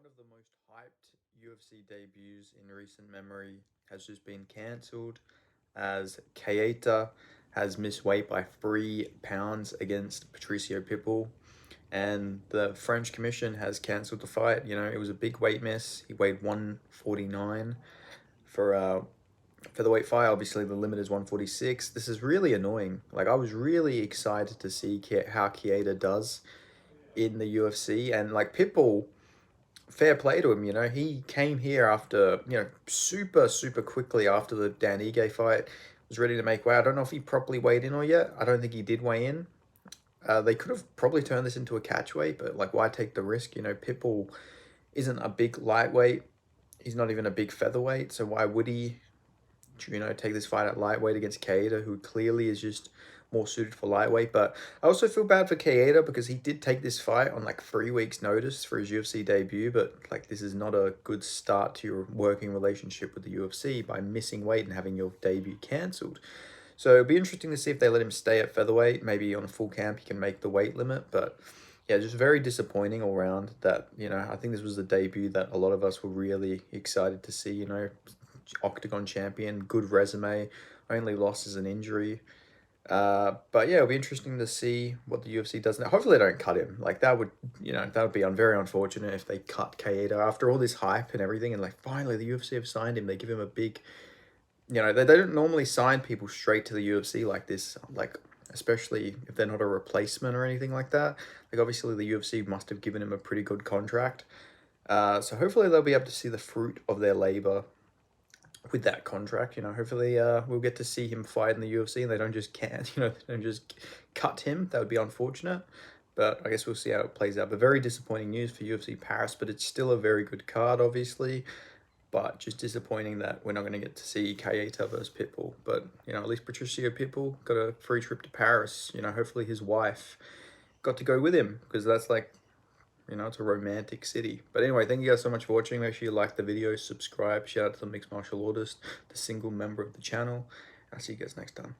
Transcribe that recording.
of the most hyped UFC debuts in recent memory has just been cancelled, as Keita has missed weight by 3 pounds against Patricio Pitbull, and the French Commission has cancelled the fight. You know, it was a big weight miss. He weighed 149 for featherweight fight. Obviously, the limit is 146. This is really annoying. Like, I was really excited to see how Keita does in the UFC, and like Pitbull, fair play to him. You know, he came here after, super quickly after the Dan Ige fight, was ready to make weight. I don't know if he properly weighed in or yet. I don't think he did weigh in. They could have probably turned this into a catch weight, but like, why take the risk? You know, Pitbull isn't a big lightweight. He's not even a big featherweight, so why would he, take this fight at lightweight against Keita, who clearly is just more suited for lightweight? But I also feel bad for Keita because he did take this fight on like 3 weeks notice for his UFC debut, but like, this is not a good start to your working relationship with the UFC by missing weight and having your debut cancelled. So it'll be interesting to see if they let him stay at featherweight. Maybe on a full camp he can make the weight limit, but yeah, just very disappointing all round. That, I think this was the debut that a lot of us were really excited to see. Octagon champion, good resume, only loss is an injury. But yeah, it'll be interesting to see what the UFC does now. Hopefully they don't cut him. Like, that would be very unfortunate if they cut Keita after all this hype and everything, and like, finally the UFC have signed him. They give him a big, they don't normally sign people straight to the UFC like this, like, especially if they're not a replacement or anything like that. Like, obviously the UFC must have given him a pretty good contract. So hopefully they'll be able to see the fruit of their labor with that contract. Hopefully we'll get to see him fight in the UFC and they don't just they don't just cut him. That would be unfortunate, but I guess we'll see how it plays out. But very disappointing news for UFC Paris, but it's still a very good card, obviously. But just disappointing that we're not going to get to see Keita versus Pitbull. But, at least Patricio Pitbull got a free trip to Paris. Hopefully his wife got to go with him, because that's like, it's a romantic city. But anyway, thank you guys so much for watching. Make sure you like the video, subscribe. Shout out to the Mixed Martial Artist, the single member of the channel. I'll see you guys next time.